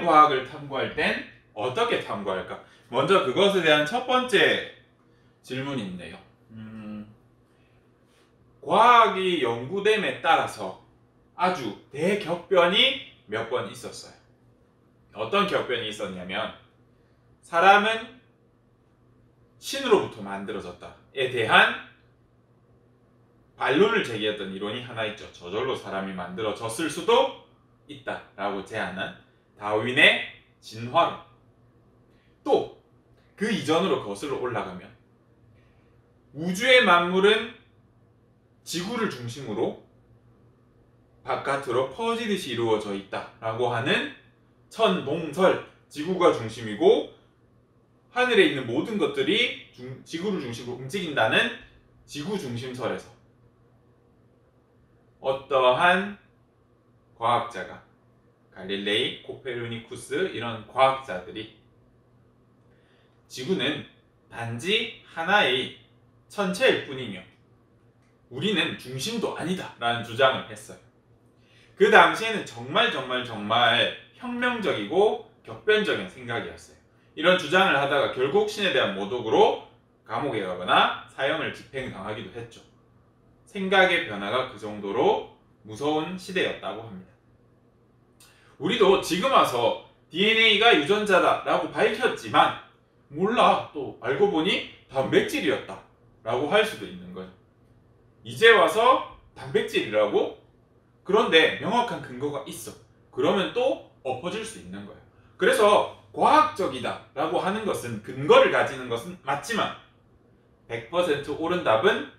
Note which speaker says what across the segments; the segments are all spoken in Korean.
Speaker 1: 과학을 탐구할 땐 어떻게 탐구할까? 먼저 그것에 대한 첫 번째 질문인데요. 과학이 연구됨에 따라서 아주 대격변이 몇 번 있었어요. 어떤 격변이 있었냐면 사람은 신으로부터 만들어졌다에 대한 반론을 제기했던 이론이 하나 있죠. 저절로 사람이 만들어졌을 수도 있다라고 제안한 다윈의 진화론. 또 그 이전으로 거슬러 올라가면 우주의 만물은 지구를 중심으로 바깥으로 퍼지듯이 이루어져 있다라고 하는 천동설, 지구가 중심이고 하늘에 있는 모든 것들이 지구를 중심으로 움직인다는 지구 중심설에서 어떠한 과학자가 갈릴레이, 코페르니쿠스 이런 과학자들이 지구는 단지 하나의 천체일 뿐이며 우리는 중심도 아니다 라는 주장을 했어요. 그 당시에는 정말 혁명적이고 격변적인 생각이었어요. 이런 주장을 하다가 결국 신에 대한 모독으로 감옥에 가거나 사형을 집행당하기도 했죠. 생각의 변화가 그 정도로 무서운 시대였다고 합니다. 우리도 지금 와서 DNA가 유전자다 라고 밝혔지만 몰라, 또 알고 보니 단백질이었다 라고 할 수도 있는 거예요. 이제 와서 단백질이라고? 그런데 명확한 근거가 있어. 그러면 또 엎어질 수 있는 거예요. 그래서 과학적이다 라고 하는 것은, 근거를 가지는 것은 맞지만 100% 옳은 답은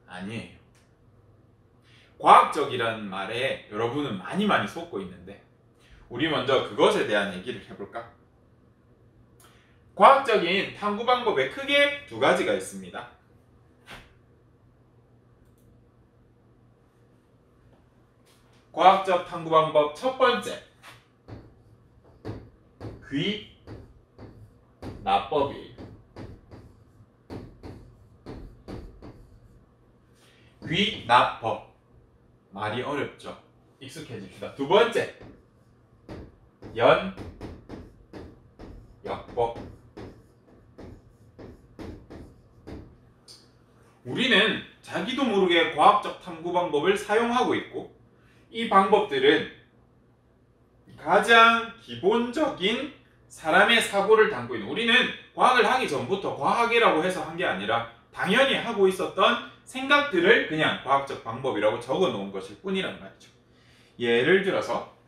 Speaker 1: 아니에요. 과학적이라는 말에 여러분은 많이 속고 있는데 우리 먼저 그것에 대한 얘기를 해볼까? 과학적인 탐구 방법에 크게 두 가지가 있습니다. 과학적 탐구 방법 첫 번째, 귀납법이에요. 귀납법. 말이 어렵죠? 익숙해집시다. 두 번째, 연역법. 우리는 자기도 모르게 과학적 탐구 방법을 사용하고 있고 이 방법들은 가장 기본적인 사람의 사고를 담고 있는, 우리는 과학을 하기 전부터 과학이라고 해서 한 게 아니라 당연히 하고 있었던 생각들을 그냥 과학적 방법이라고 적어 놓은 것일 뿐이란 말이죠. 예를 들어서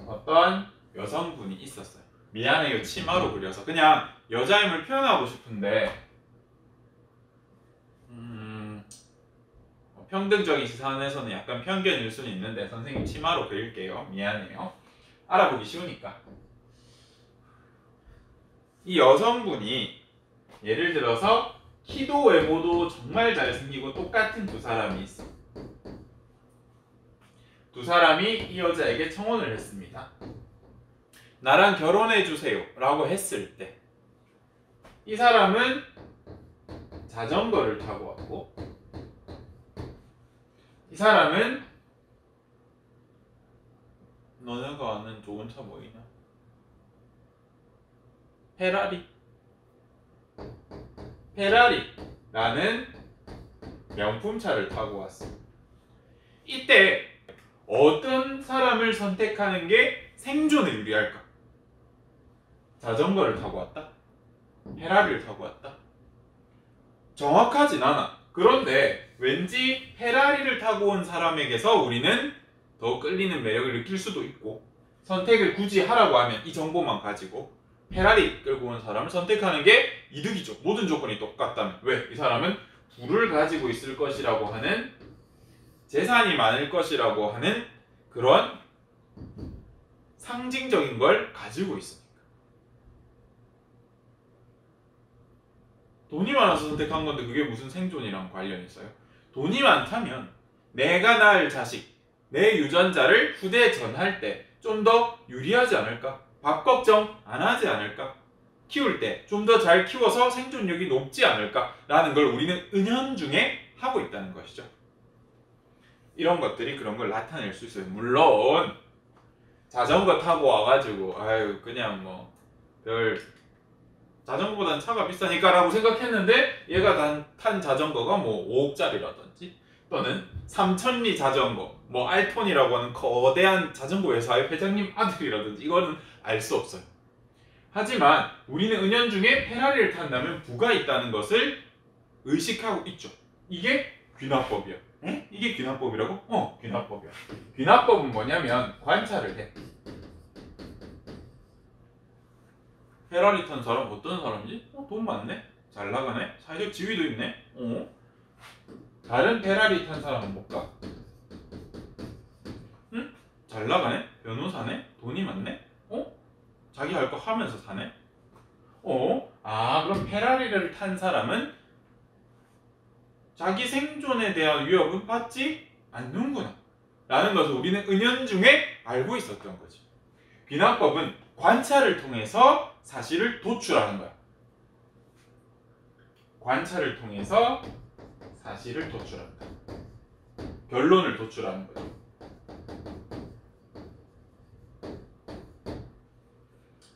Speaker 1: 어떤 여성분이 있었어요. 미안해요, 치마로 그려서. 그냥 여자임을 표현하고 싶은데 평등적인 시선에서는 약간 편견일 수는 있는데 선생님 치마로 그릴게요. 미안해요. 알아보기 쉬우니까. 이 여성분이 예를 들어서 키도 외모도 정말 잘생기고 똑같은 두 사람이 있어. 두 사람이 이 여자에게 청혼을 했습니다. 나랑 결혼해주세요 라고 했을 때 이 사람은 자전거를 타고 왔고 이 사람은, 너네가 아는 좋은 차 뭐이냐? 페라리라는 명품차를 타고 왔어. 이때 어떤 사람을 선택하는 게 생존에 유리할까? 자전거를 타고 왔다? 페라리를 타고 왔다? 정확하진 않아. 그런데 왠지 페라리를 타고 온 사람에게서 우리는 더 끌리는 매력을 느낄 수도 있고, 선택을 굳이 하라고 하면 이 정보만 가지고 페라리 끌고 온 사람을 선택하는 게 이득이죠. 모든 조건이 똑같다면. 왜? 이 사람은 부를 가지고 있을 것이라고 하는, 재산이 많을 것이라고 하는 그런 상징적인 걸 가지고 있으니까. 돈이 많아서 선택한 건데 그게 무슨 생존이랑 관련이 있어요? 돈이 많다면 내가 낳을 자식, 내 유전자를 후대에 전할 때 좀 더 유리하지 않을까? 밥 걱정 안 하지 않을까? 키울 때 좀 더 잘 키워서 생존력이 높지 않을까? 라는 걸 우리는 은연중에 하고 있다는 것이죠. 이런 것들이 그런 걸 나타낼 수 있어요. 물론 자전거 타고 와가지고 아유 그냥 뭐 별 자전거보단 차가 비싸니까 라고 생각했는데 얘가 탄 자전거가 뭐 5억짜리라든지 또는 삼천리 자전거 뭐 알톤이라고 하는 거대한 자전거 회사의 회장님 아들이라든지 이거는 알 수 없어요. 하지만 우리는 은연중에 페라리를 탄다면 부가 있다는 것을 의식하고 있죠. 이게 귀납법이야. 에? 이게 귀납법이라고? 귀납법이야. 귀납법은 뭐냐면 관찰을 해. 페라리 탄 사람 어떤 사람이지? 돈 많네? 잘 나가네? 사회적 지위도 있네? 다른 페라리 탄 사람은 뭘까? 응? 잘 나가네? 변호사네? 돈이 많네? 자기 할 거 하면서 사네? 그럼 페라리를 탄 사람은 자기 생존에 대한 위협은 받지 않는구나 라는 것을 우리는 은연중에 알고 있었던 거지. 귀납법은 관찰을 통해서 사실을 도출하는 거야. 관찰을 통해서 사실을 도출한다. 결론을 도출하는 거죠.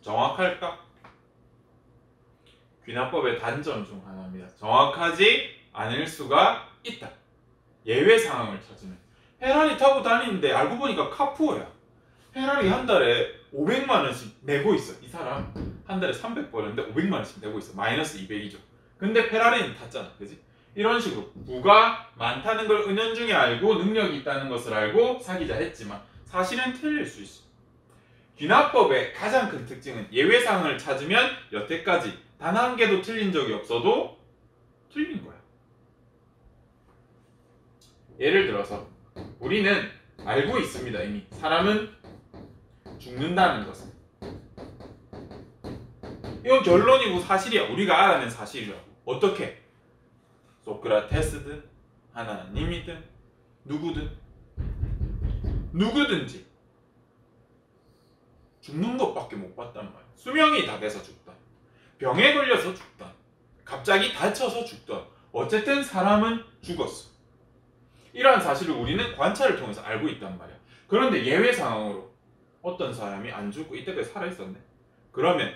Speaker 1: 정확할까? 귀납법의 단점 중 하나입니다. 정확하지 않을 수가 있다. 예외 상황을 찾으면. 페라리 타고 다니는데 알고 보니까 카푸어야. 페라리 한 달에 500만 원씩 내고 있어. 이 사람 한 달에 300 버는데 500만 원씩 내고 있어. 마이너스 200이죠. 근데 페라리는 탔잖아. 그지? 이런 식으로 부가 많다는 걸 은연중에 알고 능력이 있다는 것을 알고 사귀자 했지만 사실은 틀릴 수 있어. 귀납법의 가장 큰 특징은 예외 상황을 찾으면 여태까지 단 한 개도 틀린 적이 없어도 틀린 거야. 예를 들어서 우리는 알고 있습니다. 이미 사람은 죽는다는 것은. 이건 결론이고 사실이야. 우리가 알아낸 사실이라고. 어떻게? 소크라테스든 하나님이든 누구든지 죽는 것밖에 못 봤단 말이야. 수명이 다 돼서 죽던, 병에 걸려서 죽던, 갑자기 다쳐서 죽던, 어쨌든 사람은 죽었어. 이러한 사실을 우리는 관찰을 통해서 알고 있단 말이야. 그런데 예외 상황으로 어떤 사람이 안 죽고 이때까지 살아있었네. 그러면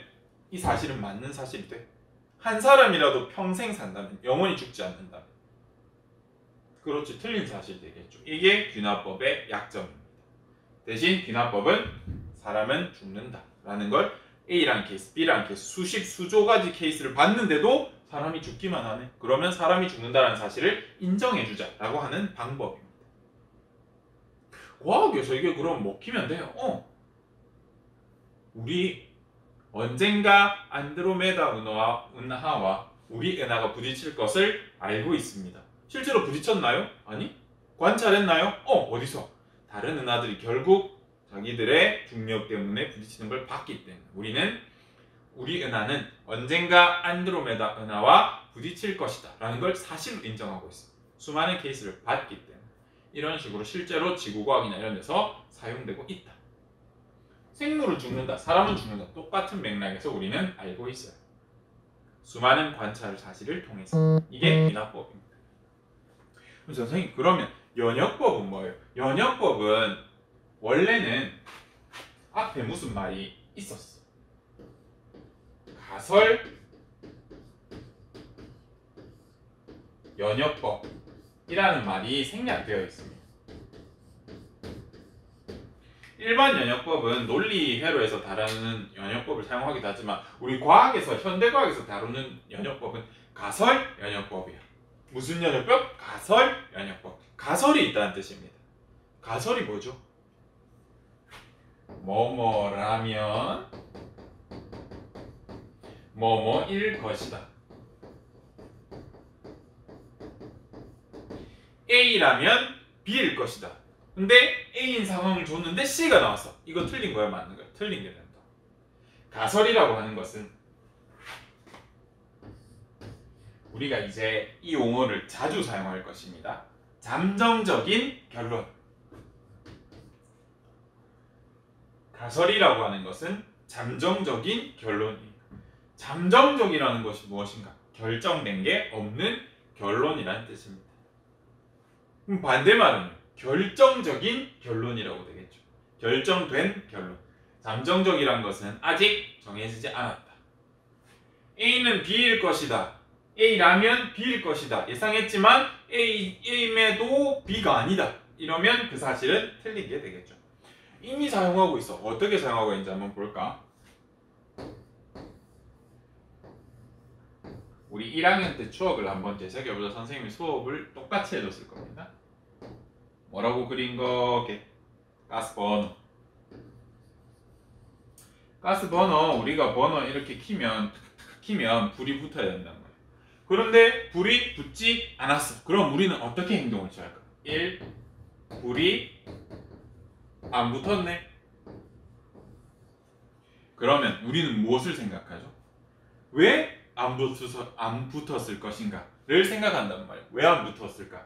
Speaker 1: 이 사실은 맞는 사실이 돼. 한 사람이라도 평생 산다면, 영원히 죽지 않는다면, 그렇지, 틀린 사실이 되겠죠. 이게 귀납법의 약점입니다. 대신 귀납법은 사람은 죽는다 라는 걸 A라는 케이스, B라는 케이스, 수십 수조 가지 케이스를 봤는데도 사람이 죽기만 하네. 그러면 사람이 죽는다는 사실을 인정해주자 라고 하는 방법입니다. 과학에서 이게 그럼 먹히면 돼요. 우리 언젠가 안드로메다 은하와 우리 은하가 부딪힐 것을 알고 있습니다. 실제로 부딪혔나요? 아니? 관찰했나요? 어디서? 다른 은하들이 결국 자기들의 중력 때문에 부딪히는 걸 봤기 때문에 우리 은하는 언젠가 안드로메다 은하와 부딪힐 것이다 라는 걸 사실로 인정하고 있어. 수많은 케이스를 봤기 때문에. 이런 식으로 실제로 지구과학이나 이런 데서 사용되고 있다. 생물은 죽는다, 사람은 죽는다. 똑같은 맥락에서 우리는 알고 있어요. 수많은 관찰 사실을 통해서. 이게 귀납법입니다. 선생님, 그러면 연역법은 뭐예요? 연역법은 원래는 앞에 무슨 말이 있었어. 가설 연역법이라는 말이 생략되어 있습니다. 일반 연역법은 논리 회로에서 다루는 연역법을 사용하기도 하지만 우리 과학에서, 현대과학에서 다루는 연역법은 가설 연역법이야. 무슨 연역법? 가설 연역법. 가설이 있다는 뜻입니다. 가설이 뭐죠? 뭐뭐라면 뭐뭐일 것이다. A라면 B일 것이다. 근데 A인 상황을 줬는데 C가 나왔어. 이거 틀린 거야, 맞는 거야? 틀린 게 된다. 가설이라고 하는 것은 우리가 이제 이 용어를 자주 사용할 것입니다. 잠정적인 결론. 가설이라고 하는 것은 잠정적인 결론이에요. 잠정적이라는 것이 무엇인가? 결정된 게 없는 결론이라는 뜻입니다. 그럼 반대말은 결정적인 결론이라고 되겠죠. 결정된 결론. 잠정적이란 것은 아직 정해지지 않았다. A는 B일 것이다. A라면 B일 것이다. 예상했지만 A임에도 B가 아니다. 이러면 그 사실은 틀린 게 되겠죠. 이미 사용하고 있어. 어떻게 사용하고 있는지 한번 볼까? 우리 1학년 때 추억을 한번 되새겨보자. 선생님이 수업을 똑같이 해줬을 겁니다. 뭐라고 그린 거게? 가스 버너. 가스 버너, 우리가 버너 이렇게 키면 불이 붙어야 된단 말이에요. 그런데 불이 붙지 않았어. 그럼 우리는 어떻게 행동을 취할까? 1. 불이 안 붙었네. 그러면 우리는 무엇을 생각하죠? 왜 안 붙었을 것인가를 생각한단 말이에요. 왜 안 붙었을까?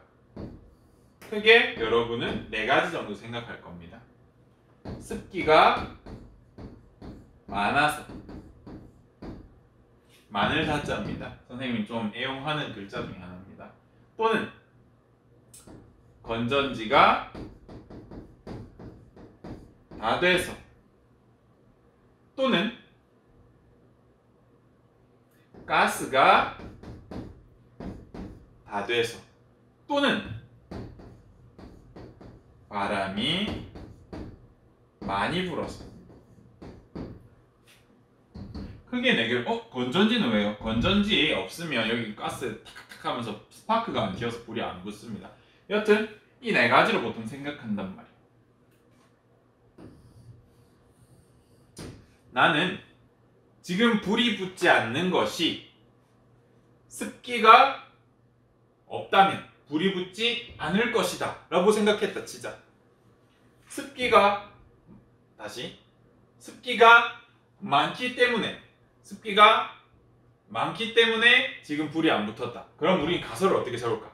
Speaker 1: 크게 여러분은 4가지 정도 생각할 겁니다. 습기가 많아서. 많을 사자입니다. 선생님이 좀 애용하는 글자 중에 하나입니다. 또는 건전지가 다 돼서. 또는 가스가 다 돼서. 또는 바람이 많이 불어서. 크게 4개를 건전지는 왜요? 건전지 없으면 여기 가스 탁탁 하면서 스파크가 안 튀어서 불이 안 붙습니다. 여튼 이 4가지로 보통 생각한단 말이에요. 나는 지금 불이 붙지 않는 것이 습기가 없다면 불이 붙지 않을 것이다 라고 생각했다 치자. 습기가 많기 때문에 지금 불이 안 붙었다. 그럼 우리 가설을 어떻게 세울까?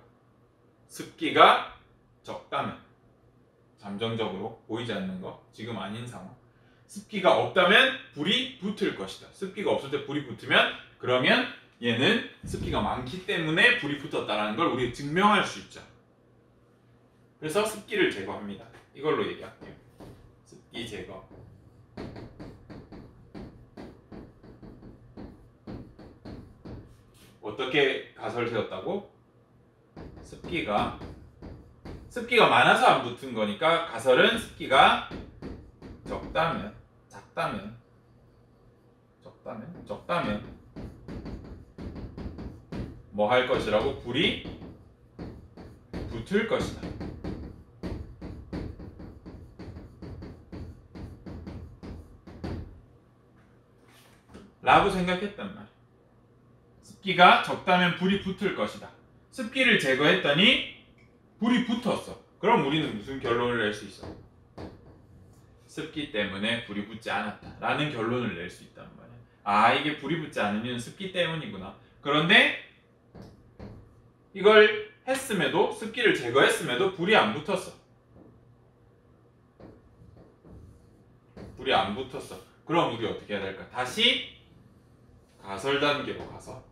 Speaker 1: 습기가 적다면, 잠정적으로 보이지 않는 거, 지금 아닌 상황. 습기가 없다면 불이 붙을 것이다. 습기가 없을 때 불이 붙으면, 그러면 얘는 습기가 많기 때문에 불이 붙었다라는 걸 우리 증명할 수 있죠. 그래서 습기를 제거합니다. 이걸로 얘기할게요. 습기 제거. 어떻게 가설 세웠다고? 습기가 많아서 안 붙은 거니까 가설은 습기가 적다면 뭐 할 것이라고? 불이 붙을 것이다. 라고 생각했단 말이야. 습기가 적다면 불이 붙을 것이다. 습기를 제거했더니 불이 붙었어. 그럼 우리는 무슨 결론을 낼 수 있어? 습기 때문에 불이 붙지 않았다 라는 결론을 낼 수 있단 말이야. 아, 이게 불이 붙지 않으면 습기 때문이구나. 그런데 이걸 했음에도, 습기를 제거했음에도 불이 안 붙었어. 불이 안 붙었어. 그럼 우리 어떻게 해야 될까? 다시 가설 단계로 가서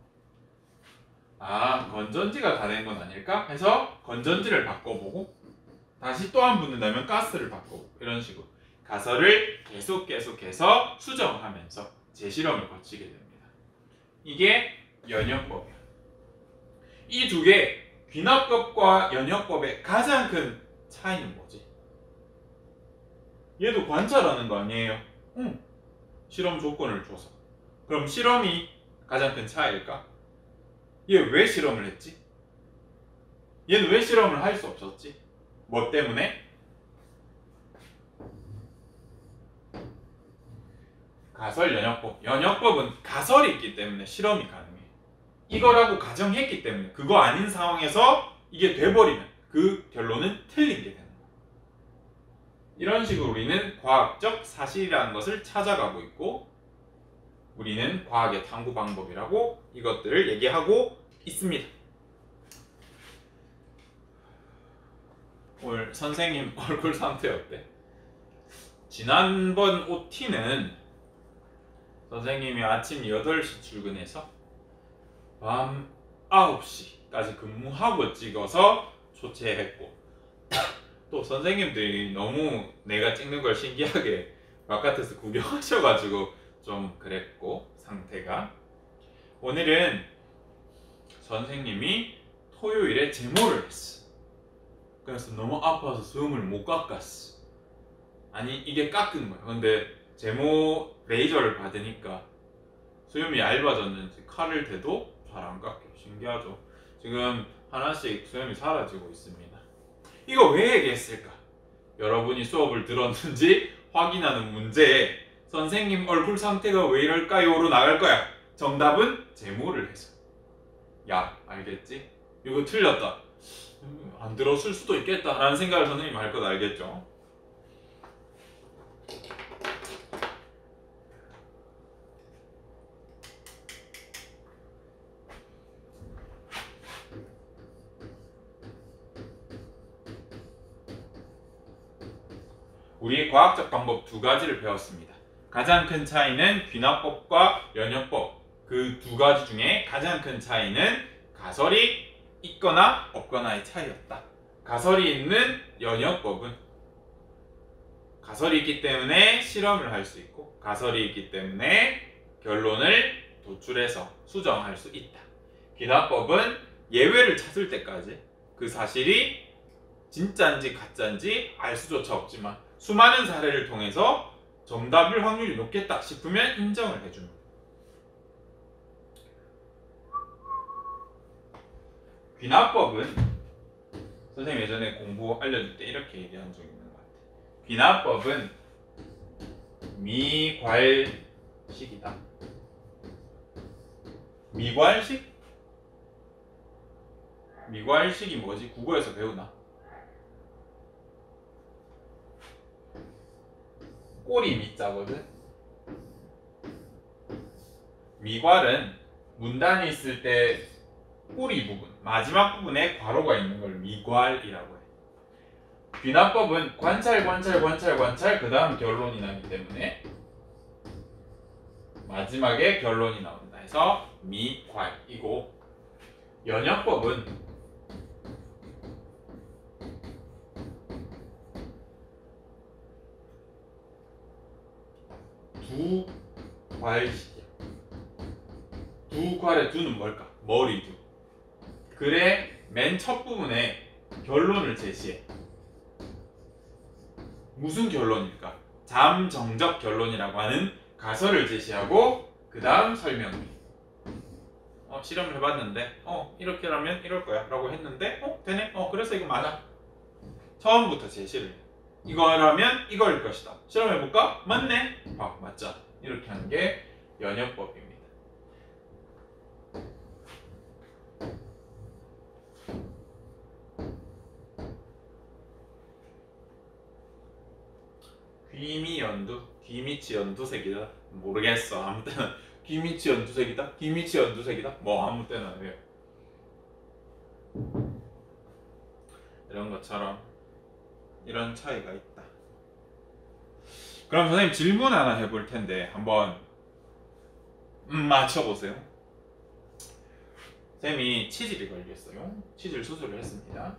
Speaker 1: 건전지가 다 된 건 아닐까? 해서 건전지를 바꿔보고 다시 또 안 붙는다면 가스를 바꿔보고 이런 식으로 가설을 계속해서 수정하면서 재실험을 거치게 됩니다. 이게 연역법이야. 이 두 개, 귀납법과 연역법의 가장 큰 차이는 뭐지? 얘도 관찰하는 거 아니에요? 실험 조건을 줘서. 그럼 실험이 가장 큰 차이일까? 얘 왜 실험을 했지? 얘는 왜 실험을 할 수 없었지? 뭐 때문에? 가설 연역법. 연역법은 가설이 있기 때문에 실험이 가능해. 이거라고 가정했기 때문에 그거 아닌 상황에서 이게 돼버리면 그 결론은 틀린 게 되는 거야. 이런 식으로 우리는 과학적 사실이라는 것을 찾아가고 있고 우리는 과학의 탐구 방법이라고 이것들을 얘기하고 있습니다. 오늘 선생님 얼굴 상태 어때? 지난번 OT는 선생님이 아침 8시 출근해서 밤 9시까지 근무하고 찍어서 초췌했고 또 선생님들이 너무 내가 찍는 걸 신기하게 바깥에서 구경하셔가지고 좀 그랬고 상태가. 오늘은 선생님이 토요일에 제모를 했어. 그래서 너무 아파서 숨을 못 깎았어. 아니 이게 깎은 거야. 근데 제모 레이저를 받으니까 수염이 얇아졌는지 칼을 대도 잘 안 깎여. 신기하죠. 지금 하나씩 수염이 사라지고 있습니다. 이거 왜 얘기했을까? 여러분이 수업을 들었는지 확인하는 문제에 선생님 얼굴 상태가 왜 이럴까요?로 나갈 거야. 정답은 제모를 해서. 야, 알겠지? 이거 틀렸다. 안 들었을 수도 있겠다 라는 생각을 선생님이 할 것 알겠죠? 우리 과학적 방법 두 가지를 배웠습니다. 가장 큰 차이는 귀납법과 연역법. 그 두 가지 중에 가장 큰 차이는 가설이 있거나 없거나의 차이였다. 가설이 있는 연역법은 가설이 있기 때문에 실험을 할 수 있고 가설이 있기 때문에 결론을 도출해서 수정할 수 있다. 귀납법은 예외를 찾을 때까지 그 사실이 진짜인지 가짜인지 알 수조차 없지만 수많은 사례를 통해서 정답일 확률이 높겠다 싶으면 인정을 해주는 거예요. 귀납법은 선생님 예전에 공부 알려줄 때 이렇게 얘기한 적 있는 것 같아요. 귀납법은 미괄식이다. 미괄식? 미괄식이 뭐지? 국어에서 배우나? 꼬리 미자거든? 미괄은 문단이 있을 때 꼬리 부분, 마지막 부분에 괄호가 있는 걸 미괄이라고 해. 귀납법은 관찰, 그 다음 결론이 나기 때문에 마지막에 결론이 나온다 해서 미괄이고, 연역법은 두 괄식이야. 두 괄의 두는 뭘까? 머리두. 글의 맨 첫 부분에 결론을 제시해. 무슨 결론일까? 잠정적 결론이라고 하는 가설을 제시하고 그 다음 설명을. 실험을 해봤는데 이렇게 하면 이럴 거야 라고 했는데 되네? 그래서 이거 맞아. 처음부터 제시를 해. 이거라면 이거일 것이다. 실험해볼까? 맞네? 맞자. 이렇게 하는 게 연역법입니다. 귀미연두? 귀미치 연두색이다? 모르겠어. 아무 때나 귀미치 연두색이다? 귀미치 연두색이다? 뭐 아무 때나 해요. 이런 것처럼 이런 차이가 있다. 그럼 선생님 질문 하나 해볼 텐데 한번 맞춰보세요. 쌤이 치질이 걸렸어요. 치질 수술을 했습니다.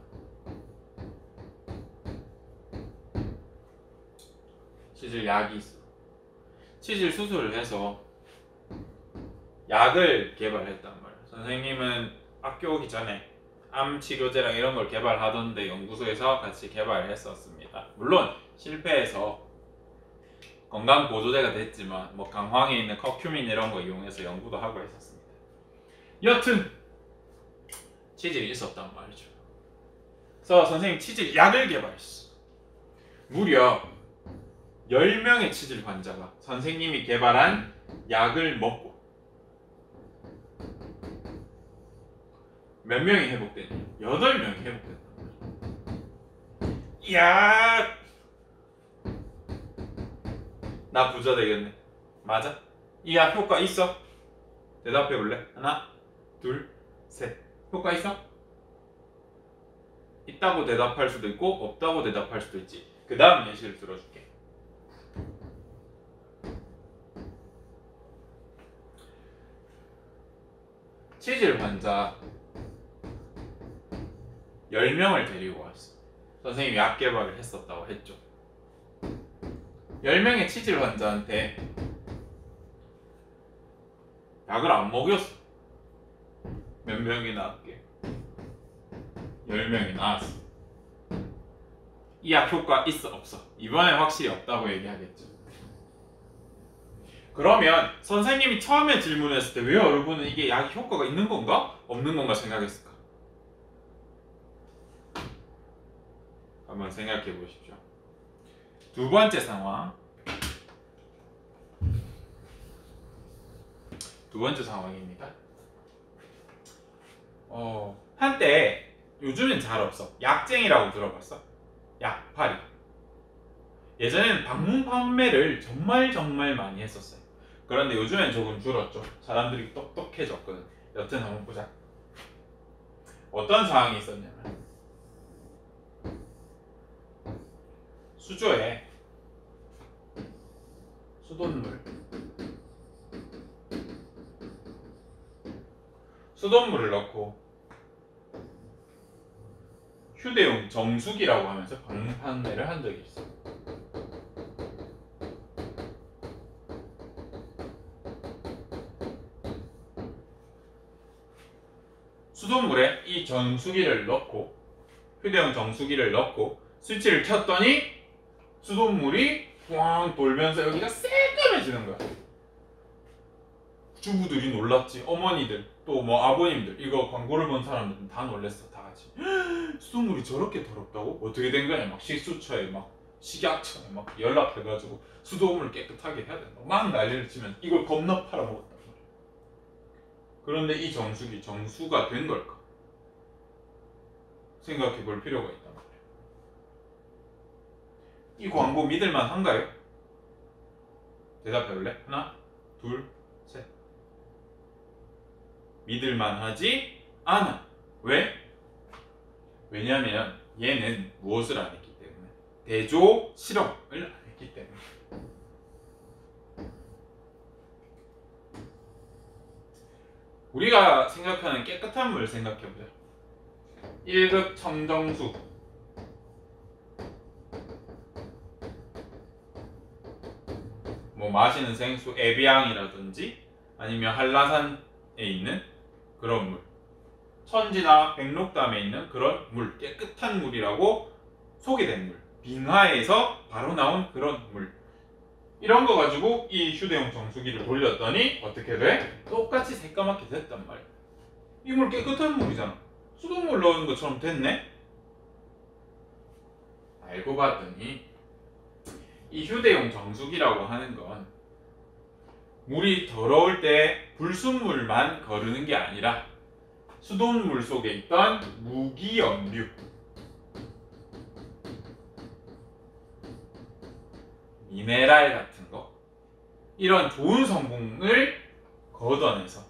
Speaker 1: 치질 약이 있어. 치질 수술을 해서 약을 개발했단 말이야. 선생님은 학교 오기 전에 암 치료제랑 이런 걸 개발하던데 연구소에서 같이 개발을 했었습니다. 물론 실패해서 건강 보조제가 됐지만 뭐 강황에 있는 커큐민 이런 거 이용해서 연구도 하고 했었습니다. 여튼 치질이 있었단 말이죠. 그래서 선생님 치질 약을 개발했어. 무려 10명의 치질 환자가 선생님이 개발한 약을 먹고 몇 명이 회복됐냐? 8명이 회복됐단 말이야. 이야, 나 부자 되겠네. 맞아? 이 약 효과 있어? 대답해 볼래? 하나, 둘, 셋. 효과 있어? 있다고 대답할 수도 있고 없다고 대답할 수도 있지. 그 다음 예시를 들어줄게. 치질 환자 10명을 데리고 왔어. 선생님이 약 개발을 했었다고 했죠. 10명의 치질 환자한테 약을 안 먹였어. 몇 명이 나왔게? 10명이 나왔어. 이 약 효과 있어 없어? 이번엔 확실히 없다고 얘기하겠죠. 그러면 선생님이 처음에 질문했을 때 왜 여러분은 이게 약 효과가 있는 건가? 없는 건가 생각했을까? 한번 생각해 보십시오. 두 번째 상황. 두 번째 상황입니다. 한때 요즘엔 잘 없어. 약쟁이라고 들어봤어? 약팔이. 예전에는 방문 판매를 정말 많이 했었어요. 그런데 요즘엔 조금 줄었죠. 사람들이 똑똑해졌거든. 여튼 한번 보자. 어떤 상황이 있었냐면 수조에 수돗물을 넣고 휴대용 정수기라고 하면서 방문 판매를 한 적이 있어. 수돗물에 이 정수기를 넣고 휴대용 정수기를 넣고 스위치를 켰더니 수돗물이 꽝 돌면서 여기가 새까매지는 거야. 주부들이 놀랐지. 어머니들 또 뭐 아버님들 이거 광고를 본 사람들은 다 놀랬어. 다 같이 수돗물이 저렇게 더럽다고? 어떻게 된 거냐. 막 식수처에 막 식약청에 막 연락해가지고 수돗물을 깨끗하게 해야 된다. 막 난리를 치면 이걸 겁나 팔아먹었단 말이야. 그런데 이 정수기 정수가 된 걸까? 생각해 볼 필요가 있단 말이야. 이 광고 믿을만 한가요? 대답해 볼래? 하나, 둘, 셋. 믿을만하지 않아. 왜? 왜냐하면 얘는 무엇을 안 했기 때문에 대조 실험을 안 했기 때문에. 우리가 생각하는 깨끗한 물 생각해보자. 1급 청정수, 뭐 마시는 생수 에비앙이라든지 아니면 한라산에 있는 그런 물, 천지나 백록담에 있는 그런 물, 깨끗한 물이라고 소개된 물, 빙하에서 바로 나온 그런 물, 이런 거 가지고 이 휴대용 정수기를 돌렸더니 어떻게 돼? 똑같이 새까맣게 됐단 말이야. 이 물 깨끗한 물이잖아. 수돗물 넣은 것처럼 됐네? 알고 봤더니 이 휴대용 정수기라고 하는 건 물이 더러울 때 불순물만 거르는 게 아니라 수돗물 속에 있던 무기염류, 미네랄 같은 거, 이런 좋은 성분을 걷어내서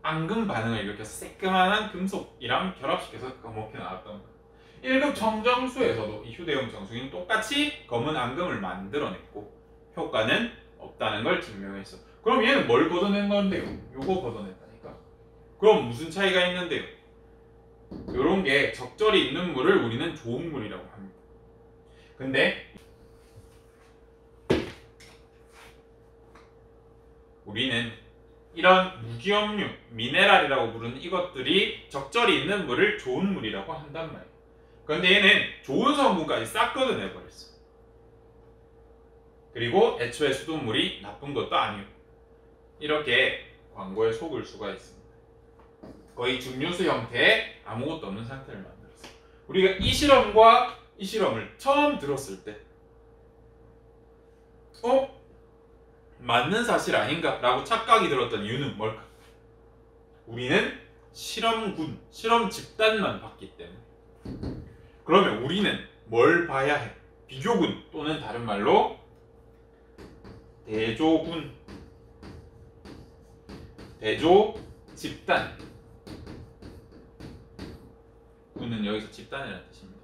Speaker 1: 앙금 반응을 일으켜서 새까만한 금속이랑 결합시켜서 검게 나왔던 거예요. 1급 청정수에서도 이 휴대용 정수기는 똑같이 검은 앙금을 만들어냈고 효과는 없다는 걸 증명했어. 그럼 얘는 뭘 걷어낸 건데요? 요거 걷어냈다니까. 그럼 무슨 차이가 있는데요? 요런 게 적절히 있는 물을 우리는 좋은 물이라고 합니다. 근데 우리는 이런 무기염류, 미네랄이라고 부르는 이것들이 적절히 있는 물을 좋은 물이라고 한단 말이에요. 그런데 얘는 좋은 성분까지 싹 걷어내버렸어. 그리고 애초에 수돗물이 나쁜 것도 아니고, 이렇게 광고에 속을 수가 있습니다. 거의 증류수 형태의 아무것도 없는 상태를 만들었어. 우리가 이 실험과 이 실험을 처음 들었을 때 맞는 사실 아닌가? 라고 착각이 들었던 이유는 뭘까? 우리는 실험군, 실험 집단만 봤기 때문에. 그러면 우리는 뭘 봐야 해? 비교군, 또는 다른 말로 대조군, 대조 집단. 군은 여기서 집단이라는 뜻입니다.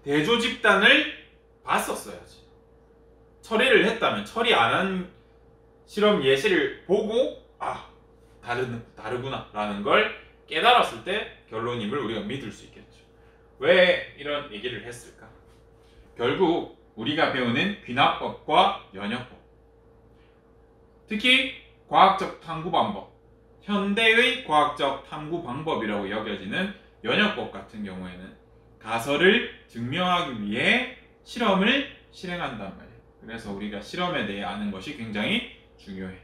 Speaker 1: 대조 집단을 봤었어야지. 처리를 했다면, 처리 안 한 실험 예시를 보고 다르구나 라는 걸 깨달았을 때 결론임을 우리가 믿을 수 있겠죠. 왜 이런 얘기를 했을까? 결국 우리가 배우는 귀납법과 연역법, 특히 과학적 탐구 방법, 현대의 과학적 탐구 방법이라고 여겨지는 연역법 같은 경우에는 가설을 증명하기 위해 실험을 실행한단 말이에요. 그래서 우리가 실험에 대해 아는 것이 굉장히 중요해.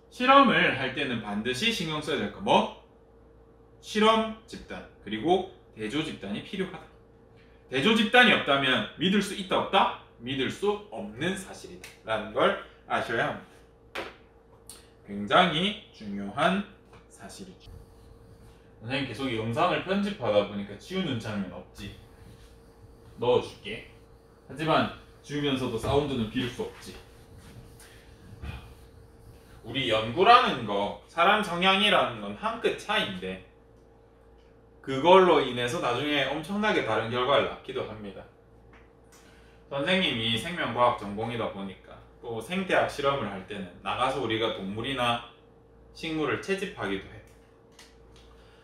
Speaker 1: 실험을 할 때는 반드시 신경 써야 될 거 뭐? 실험 집단 그리고 대조 집단이 필요하다. 대조 집단이 없다면 믿을 수 있다 없다? 믿을 수 없는 사실이다 라는 걸 아셔야 합니다. 굉장히 중요한 사실이죠. 선생님 계속 이 영상을 편집하다 보니까 지우는 장면 없지? 넣어줄게. 하지만 지우면서도 사운드는 비울 수 없지. 우리 연구라는 거, 사람 성향이라는 건 한 끗 차이인데 그걸로 인해서 나중에 엄청나게 다른 결과를 낳기도 합니다. 선생님이 생명과학 전공이다 보니까 또 생태학 실험을 할 때는 나가서 우리가 동물이나 식물을 채집하기도 해.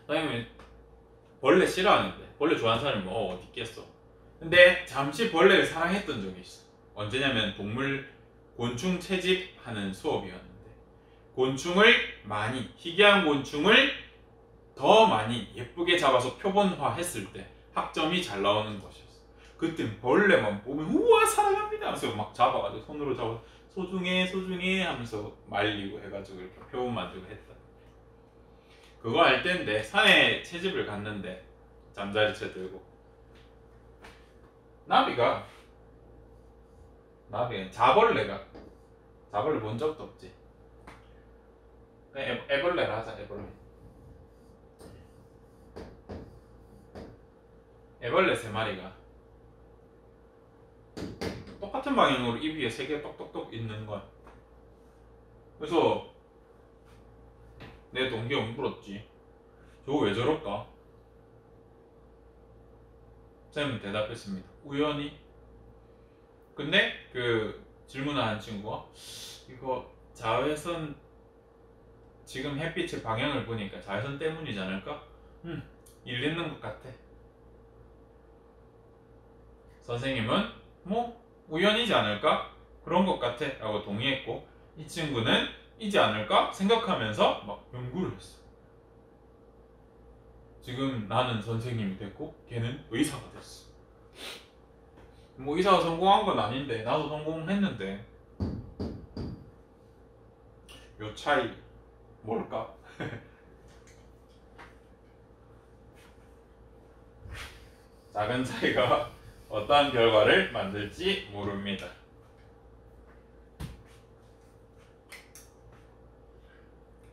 Speaker 1: 선생님이 벌레 싫어하는데 벌레 좋아하는 사람이 뭐 어디 있겠어. 근데 잠시 벌레를 사랑했던 적이 있어. 언제냐면 동물 곤충 채집하는 수업이었는데 곤충을 많이, 희귀한 곤충을 더 많이 예쁘게 잡아서 표본화했을 때 학점이 잘 나오는 것이었어. 그때 벌레만 보면 우와 사랑합니다 하면서 막 잡아가지고 손으로 잡아 소중해 소중해 하면서 말리고 해가지고 이렇게 표본 만들고 했다. 그거 할 때인데 산에 채집을 갔는데 잠자리채 들고 나비가 자벌레 본 적도 없지. 애벌레라 하자. 애벌레 3마리가 똑같은 방향으로 입 위에 3개 똑똑똑 있는 거야. 그래서 내 동기 형 물었지. 저거 왜 저럴까? 쌤은 대답했습니다. 우연히. 근데 그 질문한 친구가 이거 자외선 지금 햇빛의 방향을 보니까 자외선 때문이지 않을까? 일 있는 것 같아. 선생님은 뭐 우연이지 않을까? 그런 것 같아 라고 동의했고 이 친구는 이지 않을까? 생각하면서 막 연구를 했어. 지금 나는 선생님이 됐고 걔는 의사가 됐어. 뭐 의사가 성공한 건 아닌데 나도 성공했는데 요 차이 뭘까? 작은 차이가 어떠한 결과를 만들지 모릅니다.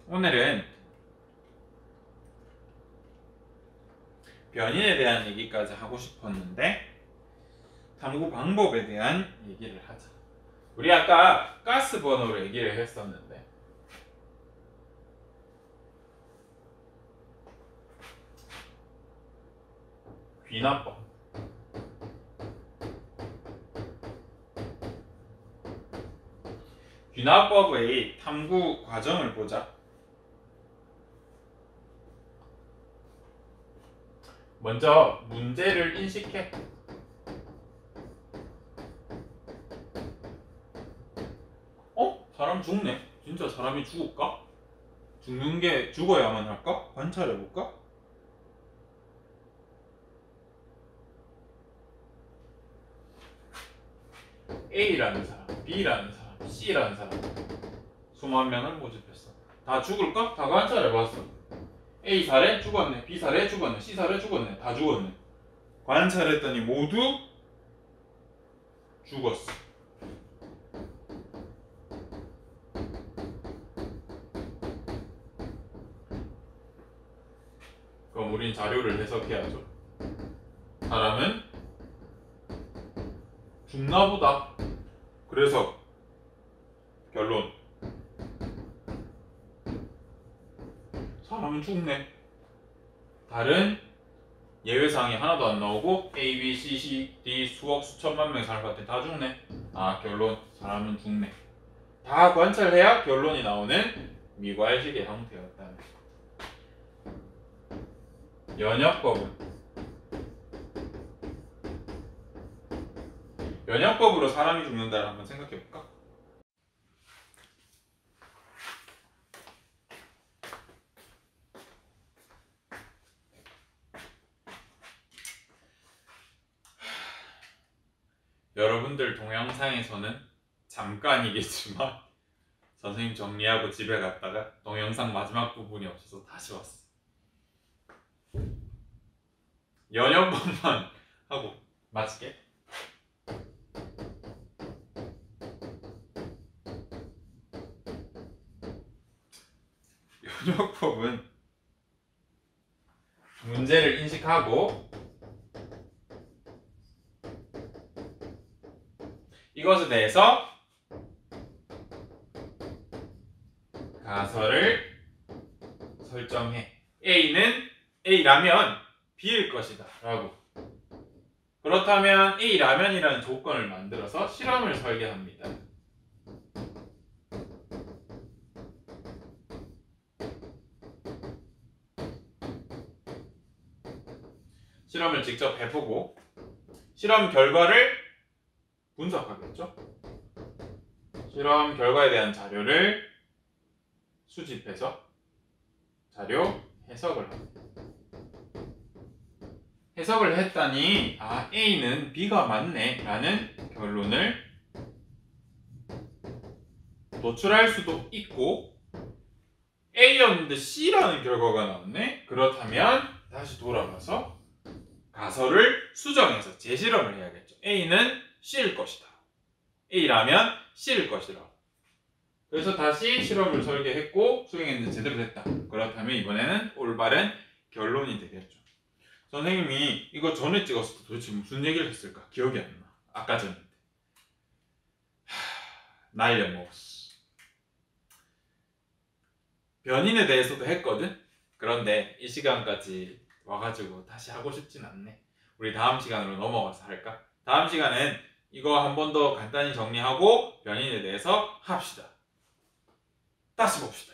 Speaker 1: 오늘은 변인에 대한 얘기까지 하고 싶었는데 탐구 방법에 대한 얘기를 하자. 우리 아까 가스 번호로 얘기를 했었는데 귀납법. 귀납법의 탐구 과정을 보자. 먼저 문제를 인식해. 사람 죽네. 진짜 사람이 죽을까? 죽는 게 죽어야만 할까? 관찰해볼까? A라는 사람, B라는 사람, C라는 사람 수만 명을 모집했어. 다 죽을까? 다 관찰해봤어. A 사례 죽었네, B 사례 죽었네, C 사례 죽었네, 다 죽었네. 관찰했더니 모두 죽었어. 그럼 우린 자료를 해석해야죠. 사람은 죽나보다. 그래서 결론, 사람은 죽네. 다른 예외사항이 하나도 안 나오고 A, B, C, D 수억 수천만 명의 사람을 봤더니 다 죽네. 결론, 사람은 죽네. 다 관찰해야 결론이 나오는 미괄식의 형태였다는. 연역법은 면역법으로 사람이 죽는다를 한번 생각해 볼까? 여러분들 동영상에서는 잠깐이겠지만 선생님 정리하고 집에 갔다가 동영상 마지막 부분이 없어서 다시 왔어. 면역법만 하고 마칠게. 면역법은 문제를 인식하고 이것에 대해서 가설을 설정해. A는 A라면 B일 것이다 라고. 그렇다면 A라면이라는 조건을 만들어서 실험을 설계합니다. 실험을 직접 해보고 실험 결과를 분석하겠죠. 실험 결과에 대한 자료를 수집해서 자료 해석을 합니다. 해석을 했다니 A는 B가 맞네 라는 결론을 도출할 수도 있고, A였는데 C라는 결과가 나왔네? 그렇다면 다시 돌아가서 가설을 수정해서 재실험을 해야겠죠. A는 C일 것이다. A라면 C일 것이라. 그래서 다시 실험을 설계했고 수행했는데 제대로 됐다. 그렇다면 이번에는 올바른 결론이 되겠죠. 선생님이 이거 전에 찍었을 때 도대체 무슨 얘기를 했을까? 기억이 안 나. 아까 전인데. 날려먹었어. 변인에 대해서도 했거든? 그런데 이 시간까지 와가지고 다시 하고 싶진 않네. 우리 다음 시간으로 넘어가서 할까? 다음 시간엔 이거 한 번 더 간단히 정리하고 변인에 대해서 합시다. 다시 봅시다.